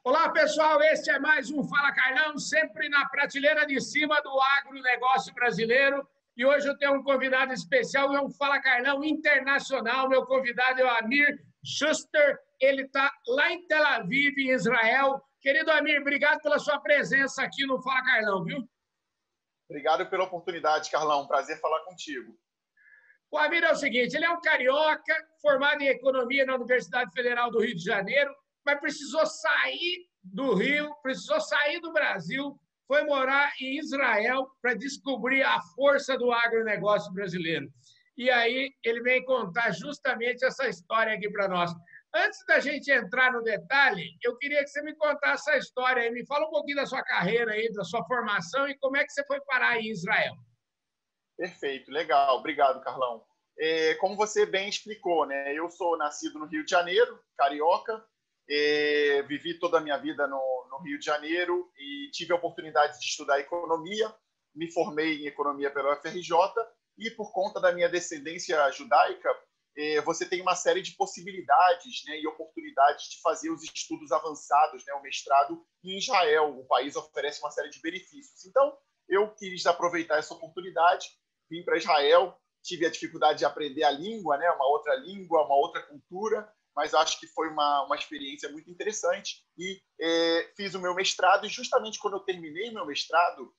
Olá, pessoal. Este é mais um Fala Carlão, sempre na prateleira de cima do agronegócio brasileiro. E hoje eu tenho um convidado especial, é um Fala Carlão internacional. Meu convidado é o Amir Schuster. Ele está lá em Tel Aviv, em Israel. Querido Amir, obrigado pela sua presença aqui no Fala Carlão, viu? Obrigado pela oportunidade, Carlão. Prazer falar contigo. O Amir é o seguinte, ele é um carioca, formado em economia na Universidade Federal do Rio de Janeiro, mas precisou sair do Rio, precisou sair do Brasil, foi morar em Israel para descobrir a força do agronegócio brasileiro. E aí ele vem contar justamente essa história aqui para nós. Antes da gente entrar no detalhe, eu queria que você me contasse essa história aí. Me fala um pouquinho da sua carreira aí, da sua formação e como é que você foi parar em Israel. Perfeito, legal. Obrigado, Carlão. Como você bem explicou, né? Eu sou nascido no Rio de Janeiro, carioca, vivi toda a minha vida no Rio de Janeiro e tive a oportunidade de estudar economia, me formei em economia pela UFRJ e por conta da minha descendência judaica, você tem uma série de possibilidades, né, e oportunidades de fazer os estudos avançados, né, o mestrado em Israel. O país oferece uma série de benefícios. Então, eu quis aproveitar essa oportunidade, vim para Israel, tive a dificuldade de aprender a língua, né, uma outra cultura, mas acho que foi uma experiência muito interessante e fiz o meu mestrado e justamente quando eu terminei meu mestrado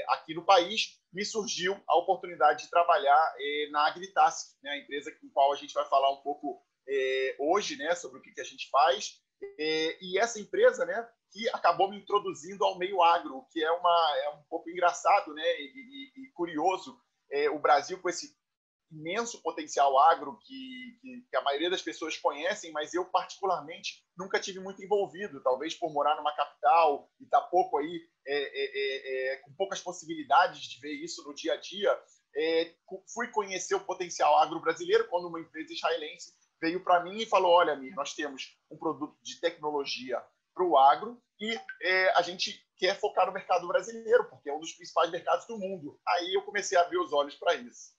aqui no país, me surgiu a oportunidade de trabalhar na AgriTask, né, a empresa com a qual a gente vai falar um pouco hoje, né, sobre o que a gente faz. E essa empresa, né, que acabou me introduzindo ao meio agro, que é um pouco engraçado, né, e curioso. O Brasil com esse imenso potencial agro que a maioria das pessoas conhecem, mas eu, particularmente, nunca tive muito envolvido, talvez por morar numa capital e estar pouco aí, com poucas possibilidades de ver isso no dia a dia. Fui conhecer o potencial agro brasileiro quando uma empresa israelense veio para mim e falou: olha, Mir, nós temos um produto de tecnologia para o agro e a gente quer focar no mercado brasileiro, porque é um dos principais mercados do mundo. Aí eu comecei a abrir os olhos para isso.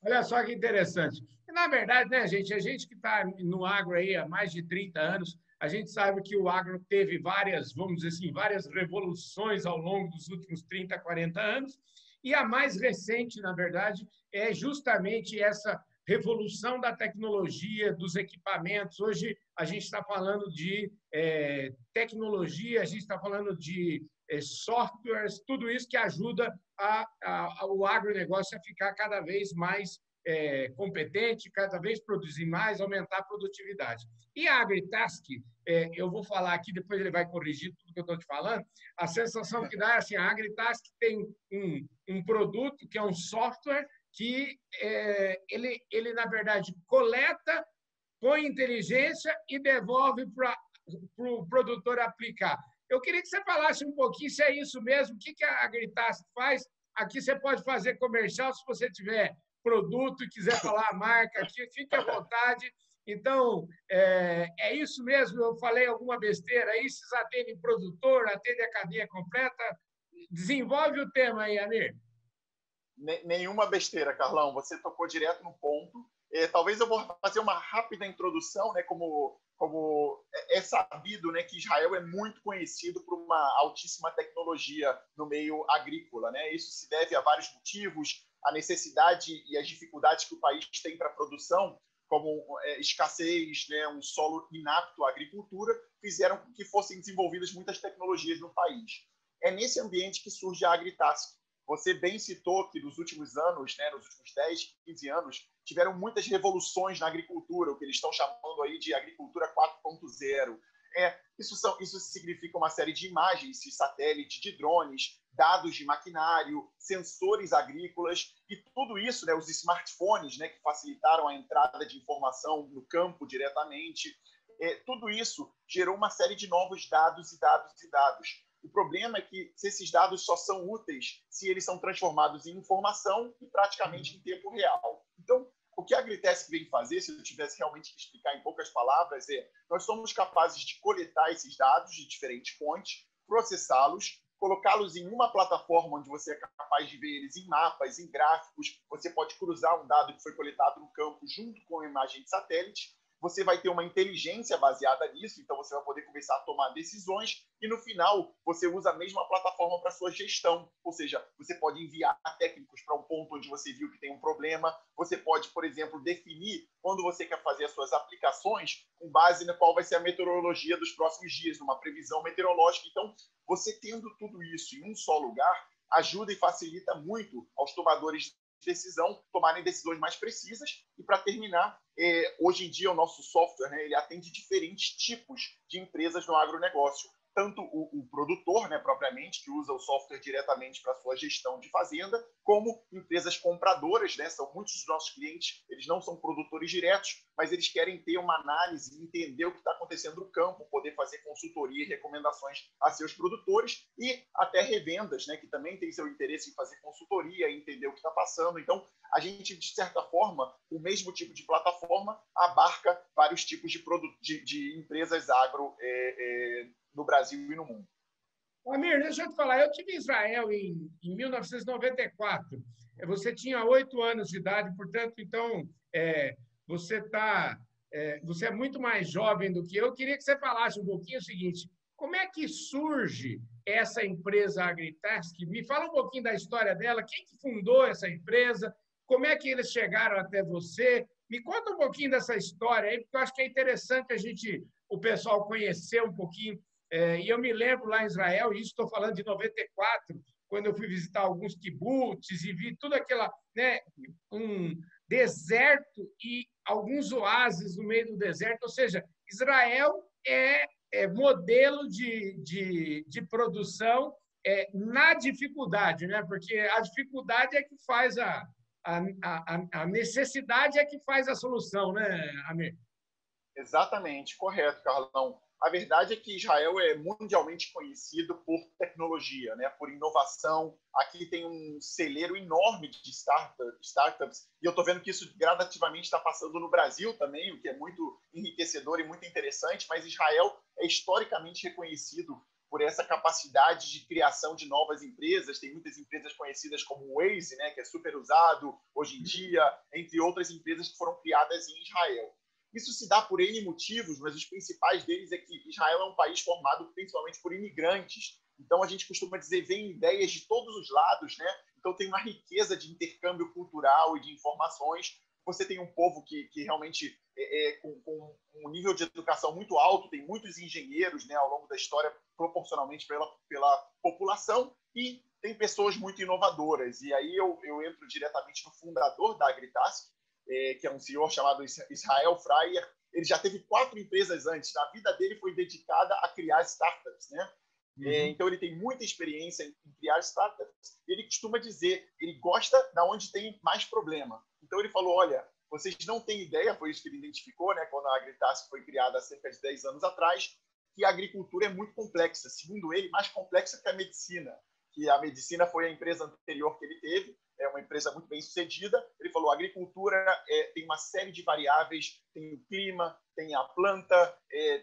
Olha só que interessante. Na verdade, né, gente, a gente que está no agro aí há mais de 30 anos, a gente sabe que o agro teve várias, vamos dizer assim, várias revoluções ao longo dos últimos 30, 40 anos, e a mais recente, na verdade, é justamente essa revolução da tecnologia, dos equipamentos. Hoje a gente está falando de tecnologia, a gente está falando de softwares, tudo isso que ajuda o agronegócio a ficar cada vez mais competente, cada vez produzir mais, aumentar a produtividade. E a AgriTask, eu vou falar aqui, depois ele vai corrigir tudo que eu estou te falando, a sensação que dá é assim, a AgriTask tem um produto que é um software que ele, na verdade, coleta, põe inteligência e devolve para o produtor aplicar. Eu queria que você falasse um pouquinho se é isso mesmo, o que a AgriTask faz. Aqui você pode fazer comercial, se você tiver produto e quiser falar a marca aqui, fique à vontade. Então, é isso mesmo, eu falei alguma besteira aí, vocês atendem produtor, atendem a cadeia completa. Desenvolve o tema aí, Amir. Nenhuma besteira, Carlão, você tocou direto no ponto. Talvez eu vou fazer uma rápida introdução, né, como é sabido, né, que Israel é muito conhecido por uma altíssima tecnologia no meio agrícola, né? Isso se deve a vários motivos, a necessidade e as dificuldades que o país tem para a produção, como escassez, né, um solo inapto à agricultura, fizeram com que fossem desenvolvidas muitas tecnologias no país. É nesse ambiente que surge a AgriTask. Você bem citou que nos últimos anos, né, nos últimos 10, 15 anos, tiveram muitas revoluções na agricultura, o que eles estão chamando aí de agricultura 4.0. Isso significa uma série de imagens de satélite, de drones, dados de maquinário, sensores agrícolas e tudo isso, né, os smartphones, né, que facilitaram a entrada de informação no campo diretamente. Tudo isso gerou uma série de novos dados e dados e dados. O problema é que esses dados só são úteis se eles são transformados em informação e praticamente em tempo real. Então, o que a AgriTask vem fazer, se eu tivesse realmente que explicar em poucas palavras, nós somos capazes de coletar esses dados de diferentes fontes, processá-los, colocá-los em uma plataforma onde você é capaz de ver eles em mapas, em gráficos, você pode cruzar um dado que foi coletado no campo junto com a imagem de satélite, você vai ter uma inteligência baseada nisso, então você vai poder começar a tomar decisões e, no final, você usa a mesma plataforma para sua gestão. Ou seja, você pode enviar técnicos para um ponto onde você viu que tem um problema, você pode, por exemplo, definir quando você quer fazer as suas aplicações com base na qual vai ser a meteorologia dos próximos dias, numa previsão meteorológica. Então, você tendo tudo isso em um só lugar, ajuda e facilita muito aos tomadores decisão, tomarem decisões mais precisas. E, para terminar, hoje em dia o nosso software, né, ele atende diferentes tipos de empresas no agronegócio. Tanto o produtor, né, propriamente, que usa o software diretamente para a sua gestão de fazenda, como empresas compradoras, né, são muitos dos nossos clientes, eles não são produtores diretos, mas eles querem ter uma análise, entender o que está acontecendo no campo, poder fazer consultoria e recomendações a seus produtores, e até revendas, né, que também tem seu interesse em fazer consultoria, entender o que está passando. Então, a gente, de certa forma, o mesmo tipo de plataforma abarca vários tipos de empresas agro no Brasil e no mundo. Amir, deixa eu te falar, eu tive em Israel em 1994. Você tinha 8 anos de idade, portanto, então, você você é muito mais jovem do que eu. Eu queria que você falasse um pouquinho o seguinte: como é que surge essa empresa Agritask? Me fala um pouquinho da história dela, quem que fundou essa empresa, como é que eles chegaram até você? Me conta um pouquinho dessa história aí, porque eu acho que é interessante o pessoal conhecer um pouquinho. E eu me lembro lá em Israel, e isso estou falando de 94, quando eu fui visitar alguns kibbutz e vi tudo aquela, né, um deserto e alguns oásis no meio do deserto. Ou seja, Israel é modelo de produção na dificuldade, né? Porque a dificuldade é que faz a necessidade é que faz a solução, né, Amir? Exatamente, correto, Carlão. A verdade é que Israel é mundialmente conhecido por tecnologia, né, por inovação. Aqui tem um celeiro enorme de startups, e eu estou vendo que isso gradativamente está passando no Brasil também, o que é muito enriquecedor e muito interessante, mas Israel é historicamente reconhecido por essa capacidade de criação de novas empresas. Tem muitas empresas conhecidas como o Waze, né, que é super usado hoje em dia, entre outras empresas que foram criadas em Israel. Isso se dá por N motivos, mas os principais deles é que Israel é um país formado principalmente por imigrantes. Então, a gente costuma dizer, vem ideias de todos os lados, né? Então, tem uma riqueza de intercâmbio cultural e de informações. Você tem um povo que realmente com um nível de educação muito alto, tem muitos engenheiros, né, ao longo da história, proporcionalmente pela população, e tem pessoas muito inovadoras. E aí eu entro diretamente no fundador da Agritask, que é um senhor chamado Israel Freier. Ele já teve 4 empresas antes. A vida dele foi dedicada a criar startups, né? Então, ele tem muita experiência em criar startups. Ele costuma dizer, ele gosta da onde tem mais problema. Então, ele falou, olha, vocês não têm ideia, foi isso que ele identificou, né, quando a Agritask foi criada há cerca de 10 anos atrás, que a agricultura é muito complexa. Segundo ele, mais complexa que a medicina. Que a medicina foi a empresa anterior que ele teve, é uma empresa muito bem sucedida. Ele falou, a agricultura tem uma série de variáveis, tem o clima, tem a planta,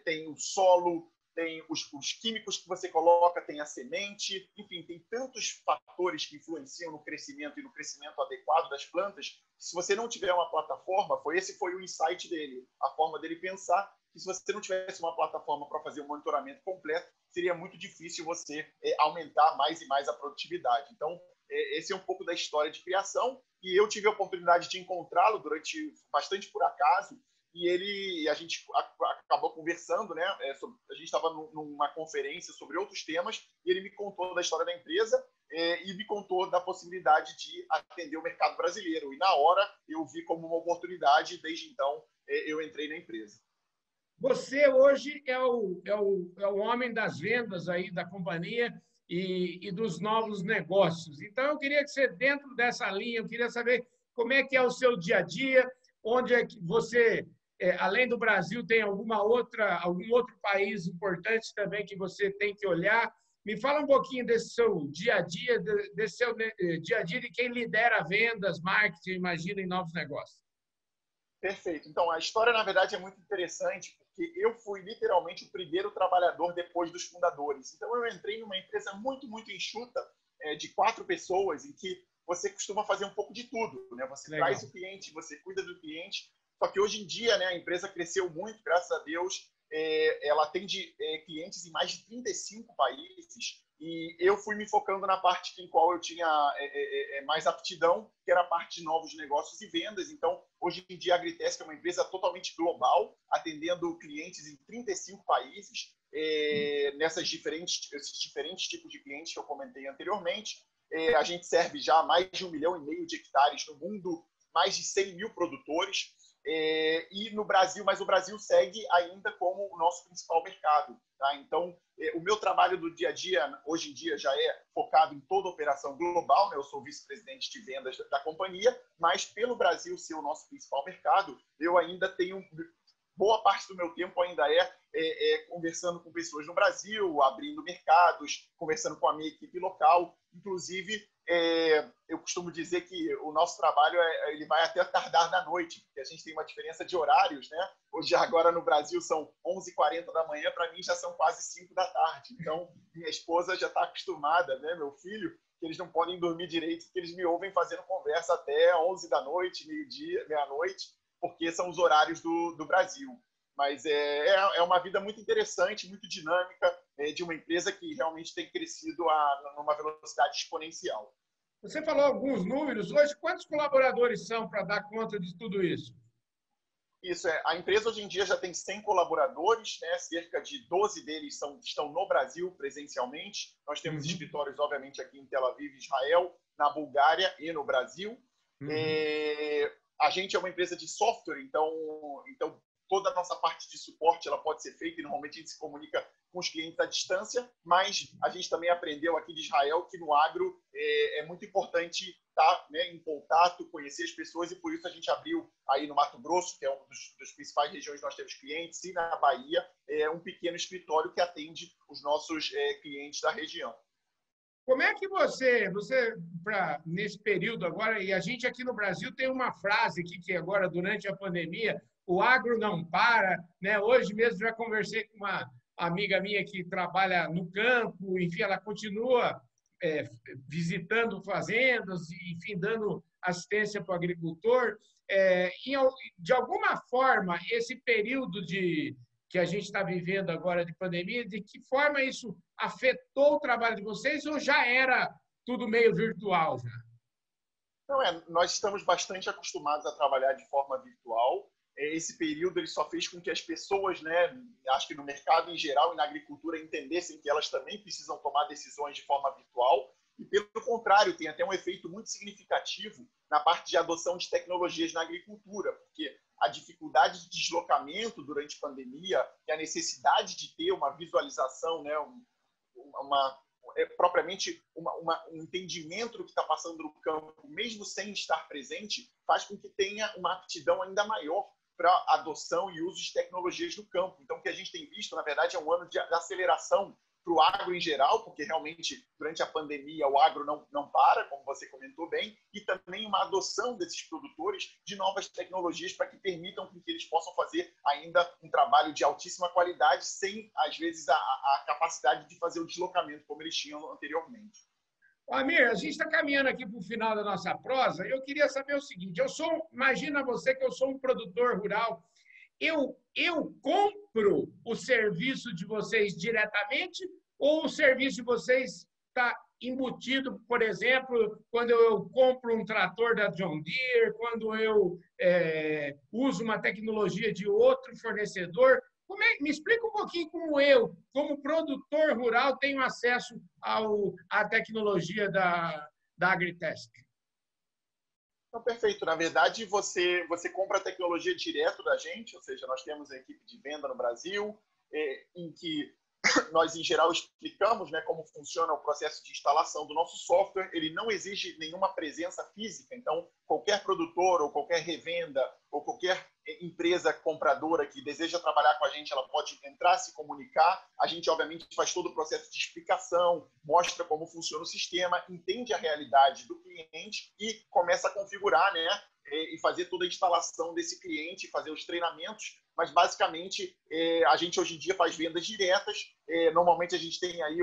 tem o solo, tem os químicos que você coloca, tem a semente, enfim, tem tantos fatores que influenciam no crescimento e no crescimento adequado das plantas, que se você não tiver uma plataforma, esse foi o insight dele, a forma dele pensar, que se você não tivesse uma plataforma para fazer um monitoramento completo, seria muito difícil você aumentar mais e mais a produtividade. Então, esse é um pouco da história de criação, e eu tive a oportunidade de encontrá-lo durante bastante por acaso, e a gente acabou conversando, né? A gente estava numa conferência sobre outros temas, e ele me contou da história da empresa e me contou da possibilidade de atender o mercado brasileiro. E na hora eu vi como uma oportunidade, e desde então eu entrei na empresa. Você hoje é o homem das vendas aí da companhia e dos novos negócios. Então, eu queria que você, dentro dessa linha, eu queria saber como é que é o seu dia a dia, onde é que você, além do Brasil, tem algum outro país importante também que você tem que olhar. Me fala um pouquinho desse seu dia a dia, desse seu dia a dia de quem lidera vendas, marketing, imagina, em novos negócios. Perfeito. Então, a história, na verdade, é muito interessante, porque eu fui literalmente o primeiro trabalhador depois dos fundadores. Então, eu entrei numa empresa muito, muito enxuta, de 4 pessoas, em que você costuma fazer um pouco de tudo, né? Você Legal. Traz o cliente, você cuida do cliente, Só que hoje em dia, né, a empresa cresceu muito, graças a Deus. Ela atende clientes em mais de 35 países e eu fui me focando na parte em qual eu tinha mais aptidão, que era a parte de novos negócios e vendas. Então, hoje em dia, a Agritesc é uma empresa totalmente global, atendendo clientes em 35 países, esses diferentes tipos de clientes que eu comentei anteriormente. A gente serve já mais de 1,5 milhão de hectares no mundo, mais de 100 mil produtores. E no Brasil, mas o Brasil segue ainda como o nosso principal mercado. Tá? Então, o meu trabalho do dia a dia, hoje em dia, já é focado em toda a operação global, né? Eu sou vice-presidente de vendas da companhia, mas pelo Brasil ser o nosso principal mercado, eu ainda tenho boa parte do meu tempo ainda conversando com pessoas no Brasil, abrindo mercados, conversando com a minha equipe local. Inclusive, eu costumo dizer que o nosso trabalho ele vai até tardar da noite, porque a gente tem uma diferença de horários, né? Hoje, agora no Brasil, são 11h40 da manhã, para mim já são quase 5 da tarde. Então, minha esposa já está acostumada, né? Meu filho, que eles não podem dormir direito, porque eles me ouvem fazendo conversa até 11 da noite, meio-dia, meia-noite, porque são os horários do Brasil. Mas é uma vida muito interessante, muito dinâmica, de uma empresa que realmente tem crescido numa velocidade exponencial. Você falou alguns números. Hoje, quantos colaboradores são para dar conta de tudo isso? Isso a empresa hoje em dia já tem 100 colaboradores, né? Cerca de 12 deles estão no Brasil presencialmente. Nós temos escritórios, obviamente, aqui em Tel Aviv, Israel, na Bulgária e no Brasil. A gente é uma empresa de software, então toda a nossa parte de suporte ela pode ser feita e normalmente a gente se comunica com os clientes à distância, mas a gente também aprendeu aqui de Israel que no agro é muito importante estar, né, em contato, conhecer as pessoas, e por isso a gente abriu aí no Mato Grosso, que é uma das principais regiões que nós temos clientes, e na Bahia, um pequeno escritório que atende os nossos clientes da região. Como é que você nesse período agora, e a gente aqui no Brasil tem uma frase aqui que agora, durante a pandemia, o agro não para, né? Hoje mesmo já conversei com uma amiga minha que trabalha no campo, enfim, ela continua visitando fazendas, enfim, dando assistência para o agricultor. De alguma forma, esse período que a gente está vivendo agora de pandemia, de que forma isso afetou o trabalho de vocês ou já era tudo meio virtual já? Não, nós estamos bastante acostumados a trabalhar de forma virtual. Esse período ele só fez com que as pessoas, né, acho que no mercado em geral e na agricultura, entendessem que elas também precisam tomar decisões de forma virtual. E, pelo contrário, tem até um efeito muito significativo na parte de adoção de tecnologias na agricultura, porque a dificuldade de deslocamento durante a pandemia e a necessidade de ter uma visualização, né, propriamente um entendimento do que está passando no campo, mesmo sem estar presente, faz com que tenha uma aptidão ainda maior para adoção e uso de tecnologias no campo. Então, o que a gente tem visto, na verdade, é um ano de aceleração para o agro em geral, porque realmente, durante a pandemia, o agro não para, como você comentou bem, e também uma adoção desses produtores de novas tecnologias para que permitam que eles possam fazer ainda um trabalho de altíssima qualidade, sem, às vezes, a capacidade de fazer o deslocamento como eles tinham anteriormente. Amir, a gente está caminhando aqui para o final da nossa prosa. Eu queria saber o seguinte: imagina você que eu sou um produtor rural. Eu compro o serviço de vocês diretamente ou o serviço de vocês está embutido, por exemplo, quando eu compro um trator da John Deere, quando eu uso uma tecnologia de outro fornecedor? Me explica um pouquinho como eu, como produtor rural, tenho acesso à tecnologia da Agritesc. Então, perfeito. Na verdade, você compra a tecnologia direto da gente, ou seja, nós temos a equipe de venda no Brasil, em que nós, em geral, explicamos, né, como funciona o processo de instalação do nosso software. Ele não exige nenhuma presença física, então qualquer produtor ou qualquer revenda ou qualquer empresa compradora que deseja trabalhar com a gente, ela pode entrar, se comunicar. A gente, obviamente, faz todo o processo de explicação, mostra como funciona o sistema, entende a realidade do cliente e começa a configurar, né, e fazer toda a instalação desse cliente, fazer os treinamentos. Mas, basicamente, a gente hoje em dia faz vendas diretas. Normalmente, a gente tem aí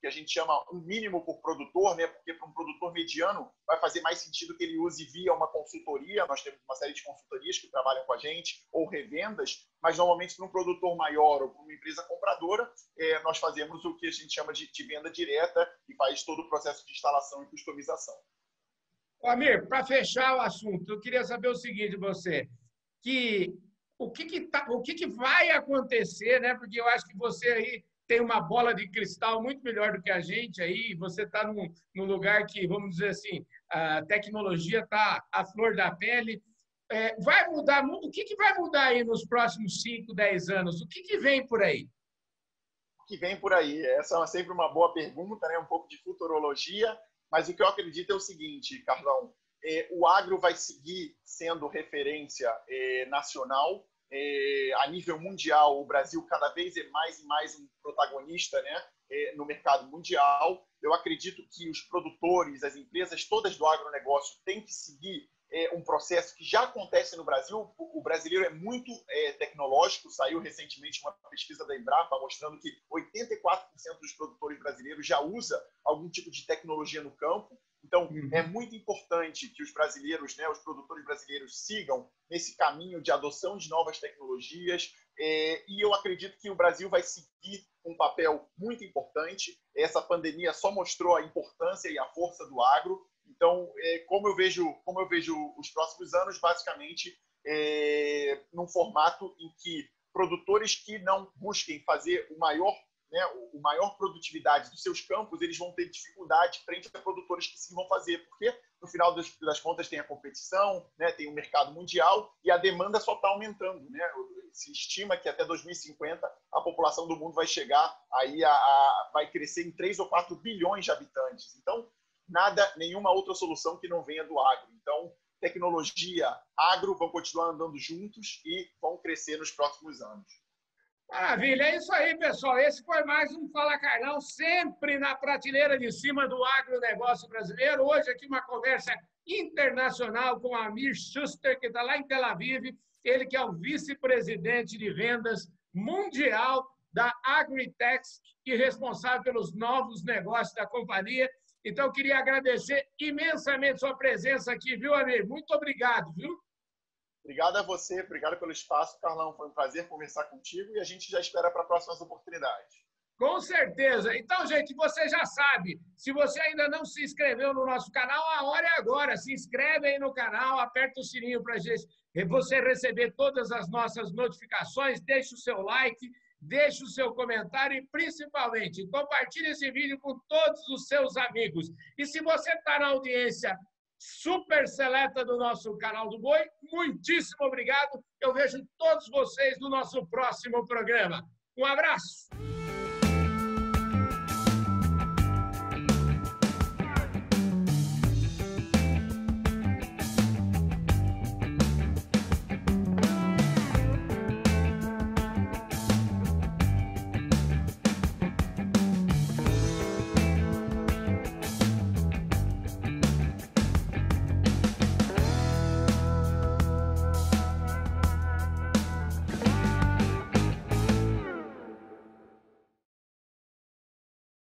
que a gente chama um mínimo por produtor, né? Porque para um produtor mediano vai fazer mais sentido que ele use via uma consultoria. Nós temos uma série de consultorias que trabalham com a gente, ou revendas, mas normalmente para um produtor maior ou para uma empresa compradora, nós fazemos o que a gente chama de venda direta e faz todo o processo de instalação e customização. Amir, para fechar o assunto, eu queria saber o seguinte de você, o que vai acontecer, né? Porque eu acho que você aí tem uma bola de cristal muito melhor do que a gente aí, você está num lugar que, vamos dizer assim, a tecnologia está à flor da pele. Vai mudar, o que vai mudar aí nos próximos 5, 10 anos? O que vem por aí? O que vem por aí? Essa é sempre uma boa pergunta, né? Um pouco de futurologia, mas o que eu acredito é o seguinte, Carlão, o agro vai seguir sendo referência nacional, a nível mundial. O Brasil cada vez é mais e mais um protagonista, né, no mercado mundial. Eu acredito que os produtores, as empresas todas do agronegócio têm que seguir um processo que já acontece no Brasil. O brasileiro é muito tecnológico. Saiu recentemente uma pesquisa da Embrapa mostrando que 84% dos produtores brasileiros já usa algum tipo de tecnologia no campo. Então, é muito importante que os brasileiros, né, os produtores brasileiros sigam nesse caminho de adoção de novas tecnologias, e eu acredito que o Brasil vai seguir um papel muito importante. Essa pandemia só mostrou a importância e a força do agro. Então, como eu vejo os próximos anos, basicamente, num formato em que produtores que não busquem fazer o maior produtividade dos seus campos, eles vão ter dificuldade frente a produtores que sim vão fazer, porque no final das contas tem a competição, né, tem o mercado mundial e a demanda só está aumentando, né? Se estima que até 2050 a população do mundo vai chegar aí vai crescer em 3 ou 4 bilhões de habitantes. Então, nenhuma outra solução que não venha do agro. Então, tecnologia, agro vão continuar andando juntos e vão crescer nos próximos anos. Maravilha, é isso aí, pessoal. Esse foi mais um Fala Carlão, sempre na prateleira de cima do agronegócio brasileiro. Hoje aqui uma conversa internacional com Amir Schuster, que está lá em Tel Aviv, ele que é o vice-presidente de vendas mundial da Agritex e responsável pelos novos negócios da companhia. Então, eu queria agradecer imensamente sua presença aqui, viu, Amir? Muito obrigado, viu? Obrigado a você, obrigado pelo espaço, Carlão. Foi um prazer conversar contigo e a gente já espera para próximas oportunidades. Com certeza. Então, gente, você já sabe, se você ainda não se inscreveu no nosso canal, a hora é agora. Se inscreve aí no canal, aperta o sininho para você receber todas as nossas notificações, deixe o seu like, deixe o seu comentário e, principalmente, compartilhe esse vídeo com todos os seus amigos. E se você está na audiência super seleta do nosso canal do Boi, muitíssimo obrigado. Eu vejo todos vocês no nosso próximo programa. Um abraço!